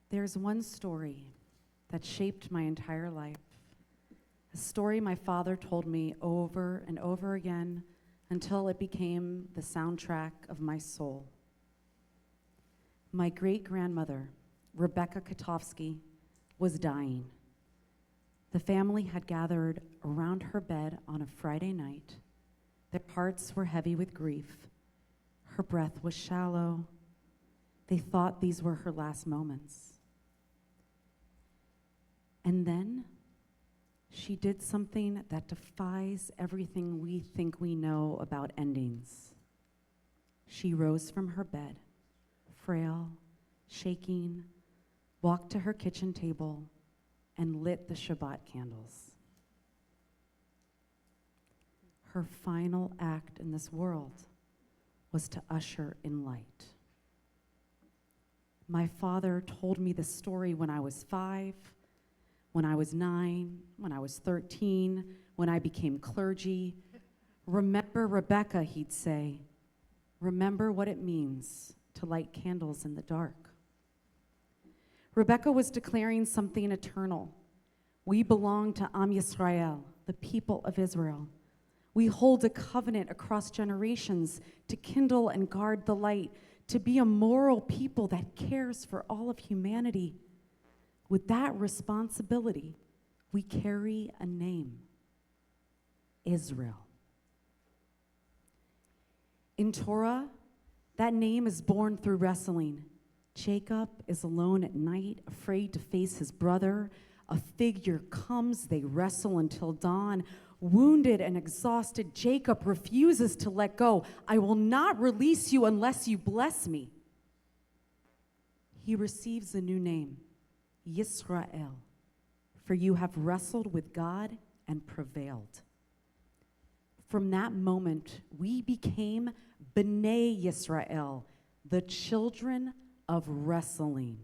There's one story that shaped my entire life, a story my father told me over and over again until it became the soundtrack of my soul. My great-grandmother, Rebecca Katofsky, was dying. The family had gathered around her bed on a Friday night. Their hearts were heavy with grief. Her breath was shallow. They thought these were her last moments. And then she did something that defies everything we think we know about endings. She rose from her bed, frail, shaking, walked to her kitchen table, and lit the Shabbat candles. Her final act in this world was to usher in light. My father told me this story when I was 5, when I was 9, when I was 13, when I became clergy. Remember Rebecca, he'd say. Remember what it means to light candles in the dark. Rebecca was declaring something eternal. We belong to Am Yisrael, the people of Israel. We hold a covenant across generations to kindle and guard the light, to be a moral people that cares for all of humanity. With that responsibility, we carry a name, Israel. In Torah, that name is born through wrestling. Jacob is alone at night, afraid to face his brother. A figure comes, they wrestle until dawn. Wounded and exhausted, Jacob refuses to let go. I will not release you unless you bless me. He receives a new name, Yisrael, for you have wrestled with God and prevailed. From that moment, we became B'nai Yisrael, the children of wrestling,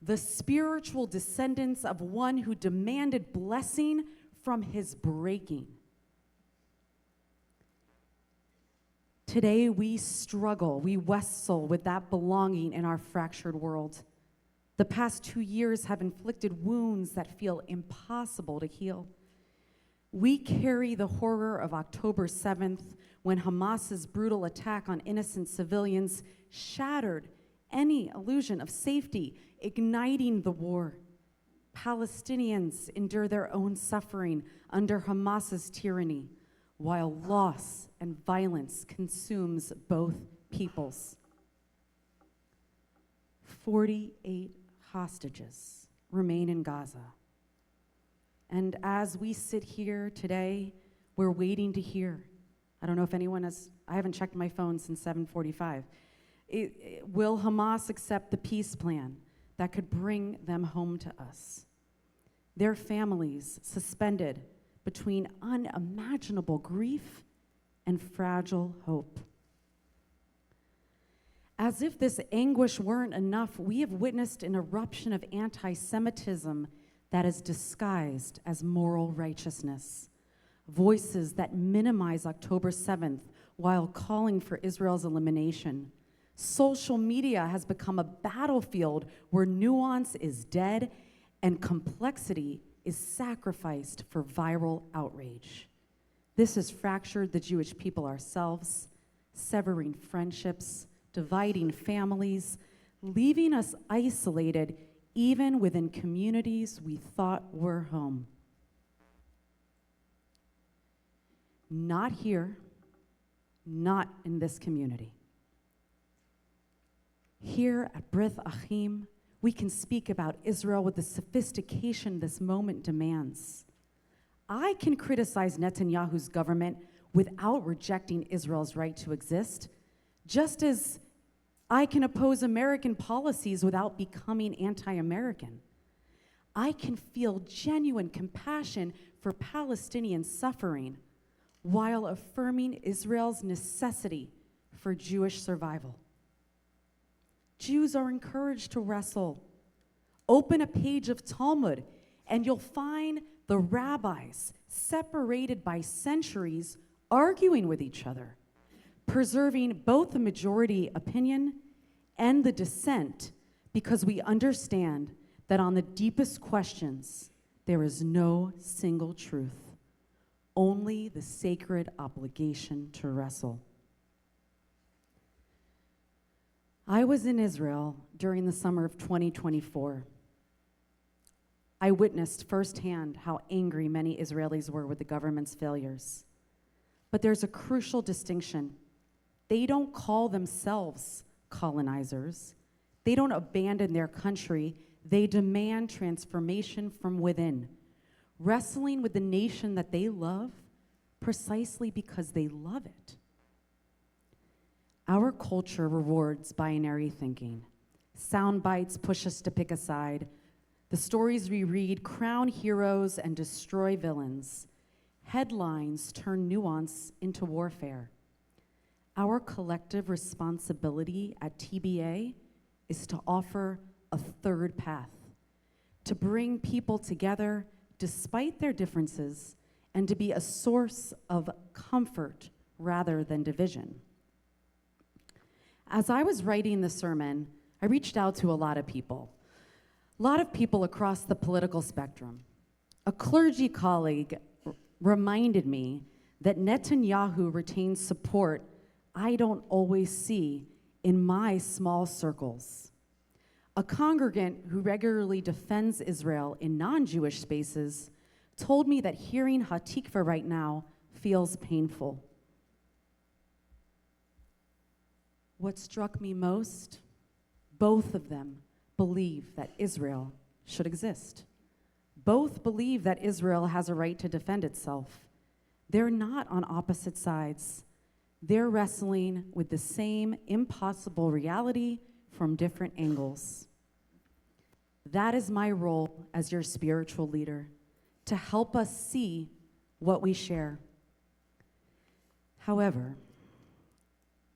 the spiritual descendants of one who demanded blessing from his breaking. Today we struggle, we wrestle with that belonging in our fractured world. The past 2 years have inflicted wounds that feel impossible to heal. We carry the horror of October 7th, when Hamas's brutal attack on innocent civilians shattered any illusion of safety, igniting the war. Palestinians endure their own suffering under Hamas's tyranny, while loss and violence consumes both peoples. 48 hostages remain in Gaza. And as we sit here today, we're waiting to hear. I don't know if anyone I haven't checked my phone since 7:45. Will Hamas accept the peace plan that could bring them home to us? Their families suspended between unimaginable grief and fragile hope. As if this anguish weren't enough, we have witnessed an eruption of anti-Semitism that is disguised as moral righteousness. Voices that minimize October 7th while calling for Israel's elimination. Social media has become a battlefield where nuance is dead and complexity is sacrificed for viral outrage. This has fractured the Jewish people ourselves, severing friendships, dividing families, leaving us isolated even within communities we thought were home. Not here, not in this community. Here at Brith Achim, we can speak about Israel with the sophistication this moment demands. I can criticize Netanyahu's government without rejecting Israel's right to exist, just as I can oppose American policies without becoming anti-American. I can feel genuine compassion for Palestinian suffering while affirming Israel's necessity for Jewish survival. Jews are encouraged to wrestle. Open a page of Talmud, and you'll find the rabbis, separated by centuries, arguing with each other, preserving both the majority opinion and the dissent because we understand that on the deepest questions, there is no single truth, only the sacred obligation to wrestle. I was in Israel during the summer of 2024. I witnessed firsthand how angry many Israelis were with the government's failures. But there's a crucial distinction. They don't call themselves colonizers. They don't abandon their country. They demand transformation from within, wrestling with the nation that they love precisely because they love it. Our culture rewards binary thinking. Sound bites push us to pick a side. The stories we read crown heroes and destroy villains. Headlines turn nuance into warfare. Our collective responsibility at TBA is to offer a third path, to bring people together despite their differences and to be a source of comfort rather than division. As I was writing the sermon, I reached out to a lot of people across the political spectrum. A clergy colleague reminded me that Netanyahu retains support I don't always see in my small circles. A congregant who regularly defends Israel in non-Jewish spaces told me that hearing Hatikva right now feels painful. What struck me most, both of them believe that Israel should exist. Both believe that Israel has a right to defend itself. They're not on opposite sides. They're wrestling with the same impossible reality from different angles. That is my role as your spiritual leader, to help us see what we share. However,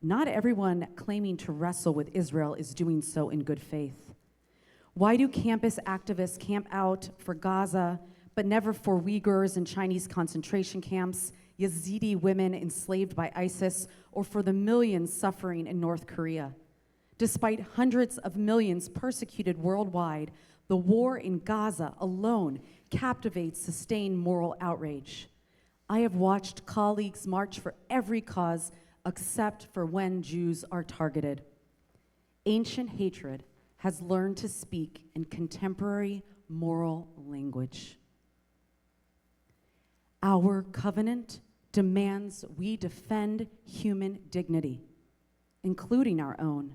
not everyone claiming to wrestle with Israel is doing so in good faith. Why do campus activists camp out for Gaza, but never for Uyghurs in Chinese concentration camps, Yazidi women enslaved by ISIS, or for the millions suffering in North Korea? Despite hundreds of millions persecuted worldwide, the war in Gaza alone captivates sustained moral outrage. I have watched colleagues march for every cause except for when Jews are targeted. Ancient hatred has learned to speak in contemporary moral language. Our covenant demands we defend human dignity, including our own.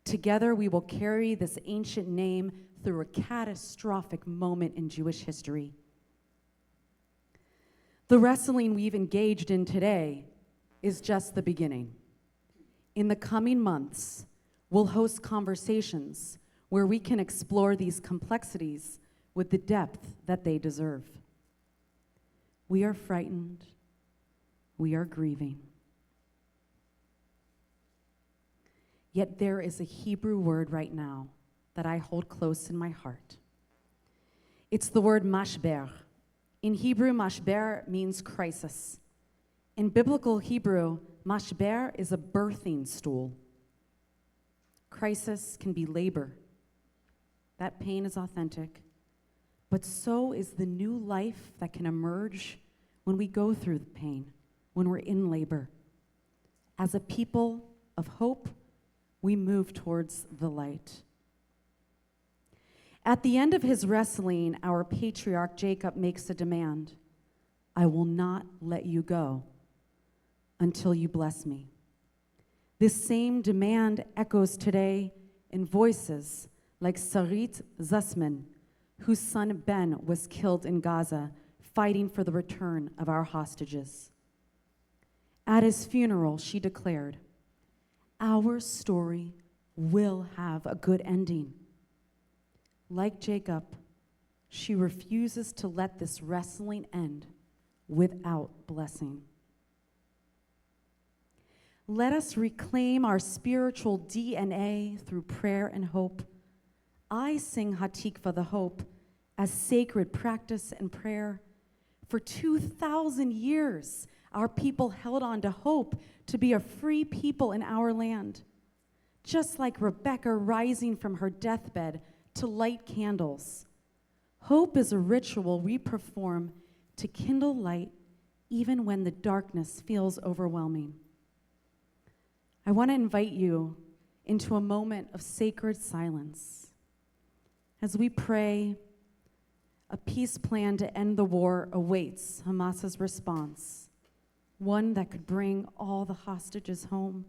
Together, we will carry this ancient name through a catastrophic moment in Jewish history. The wrestling we've engaged in today is just the beginning. In the coming months, we'll host conversations where we can explore these complexities with the depth that they deserve. We are frightened. We are grieving. Yet there is a Hebrew word right now that I hold close in my heart. It's the word mashber. In Hebrew, mashber means crisis. In biblical Hebrew, mashber is a birthing stool. Crisis can be labor. That pain is authentic. But so is the new life that can emerge when we go through the pain, when we're in labor. As a people of hope, we move towards the light. At the end of his wrestling, our patriarch Jacob makes a demand. I will not let you go until you bless me. This same demand echoes today in voices like Sarit Zussman, whose son Ben was killed in Gaza, fighting for the return of our hostages. At his funeral, she declared, our story will have a good ending. Like Jacob, she refuses to let this wrestling end without blessing. Let us reclaim our spiritual DNA through prayer and hope. I sing Hatikva, the hope, as sacred practice and prayer. For 2,000 years, our people held on to hope to be a free people in our land. just like Rebecca rising from her deathbed to light candles. Hope is a ritual we perform to kindle light even when the darkness feels overwhelming. I want to invite you into a moment of sacred silence. As we pray, a peace plan to end the war awaits Hamas's response, one that could bring all the hostages home.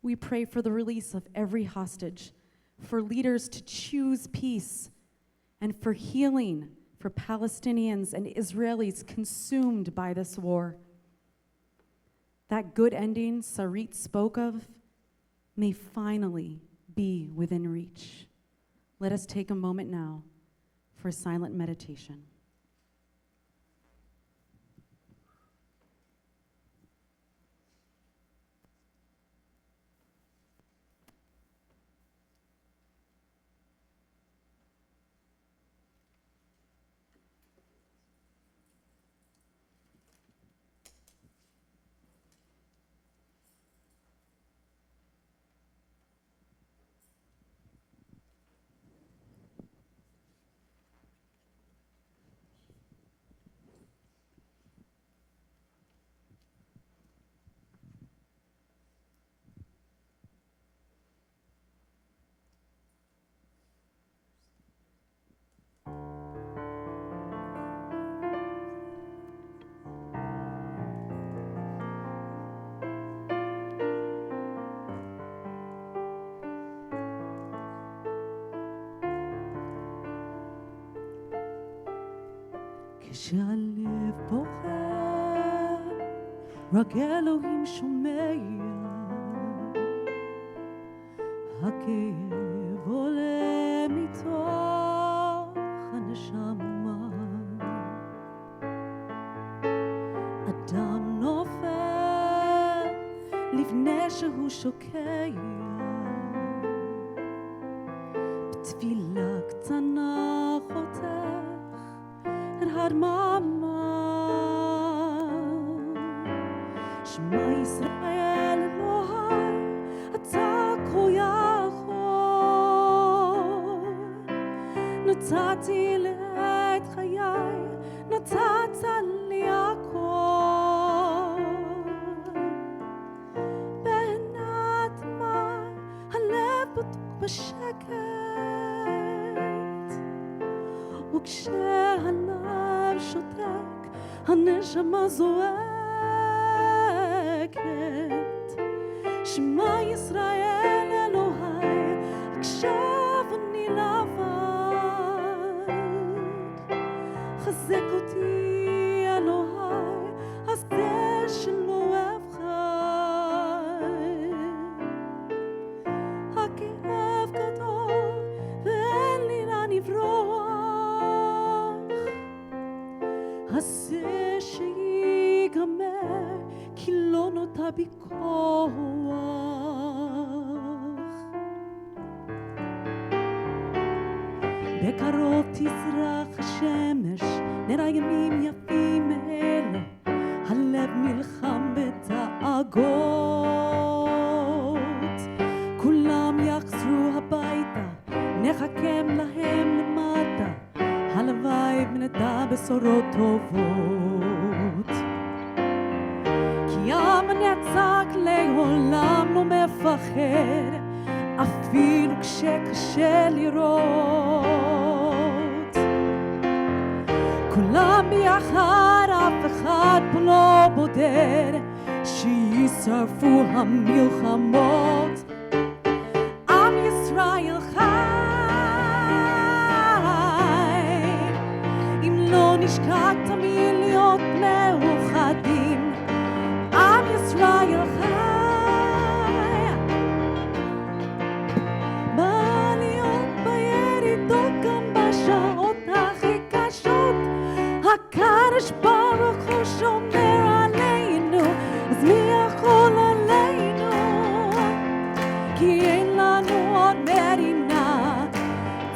We pray for the release of every hostage, for leaders to choose peace, and for healing for Palestinians and Israelis consumed by this war. That good ending Sarit spoke of may finally be within reach. Let us take a moment now for silent meditation. כשהלב בוחר, רק אלוהים שומע, הכאב עולה מתוך הנשמה, אדם נופל לפני שהוא שוקע, בתפילה קטנה חותך הדממה, שמע ישראל אלוהי, אתה כה יכול. נתתי את חיי, נתת לי הכל. בעינת מה הלב בוטח בשקט, וכשהלב שותק, הנשמה זועקת. שמע ישראל אלוהי, עכשיו אני לבד. חזק אותי אלוהי, הסדר שלא אבחר. הכאב גדול ואין לי לאן לברוח, עשה שיגמר, כי לא נותר בי כוח. בקרוב תזרח השמש, נראה ימים יפים אלה, הלב נלחם בדאגות. כולם יחזרו הביתה, נחכם להם למטה, הלוואי ונדע בשורות טובות. כי המנצח לעולם לא מפחד, אפילו כשקשה לראות. כולם ביחד, אף אחד פה לא בודד, שישרפו המלחמות. עם ישראל לא נשכח תמיד להיות מאוחדים. עם ישראל חי, בעליות בירידות, גם בשעות הכי קשות. הקדוש ברוך הוא שומר עלינו, אז מי יכול עלינו? כי אין לנו עוד מדינה,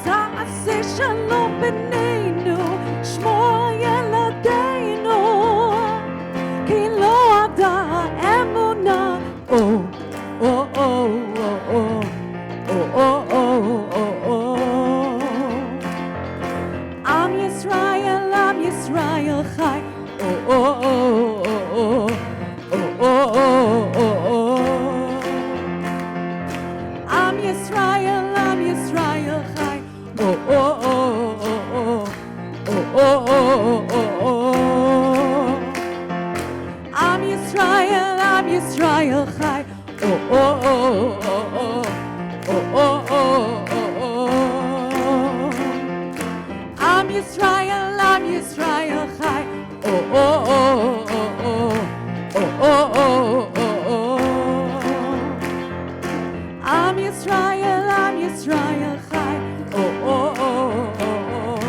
תעשה שלום בינינו, שמור ילדינו, כי לא עבדה האמונה. או, או, או, או, או. Yisrael chai. Oh, oh, oh, oh, oh. Oh, oh, oh, oh, oh. Am Yisrael chai. Oh, oh, oh, oh, oh.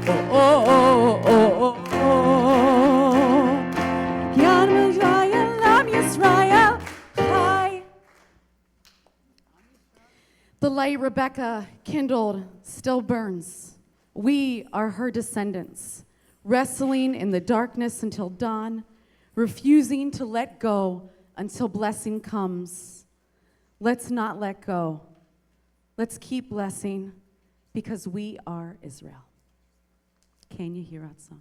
Oh, oh, oh, oh, oh. Yam Yisrael, Am Yisrael chai. The light Rebecca kindled still burns. We are her descendants, wrestling in the darkness until dawn, refusing to let go until blessing comes. Let's not let go. Let's keep blessing because we are Israel. Can you hear that song?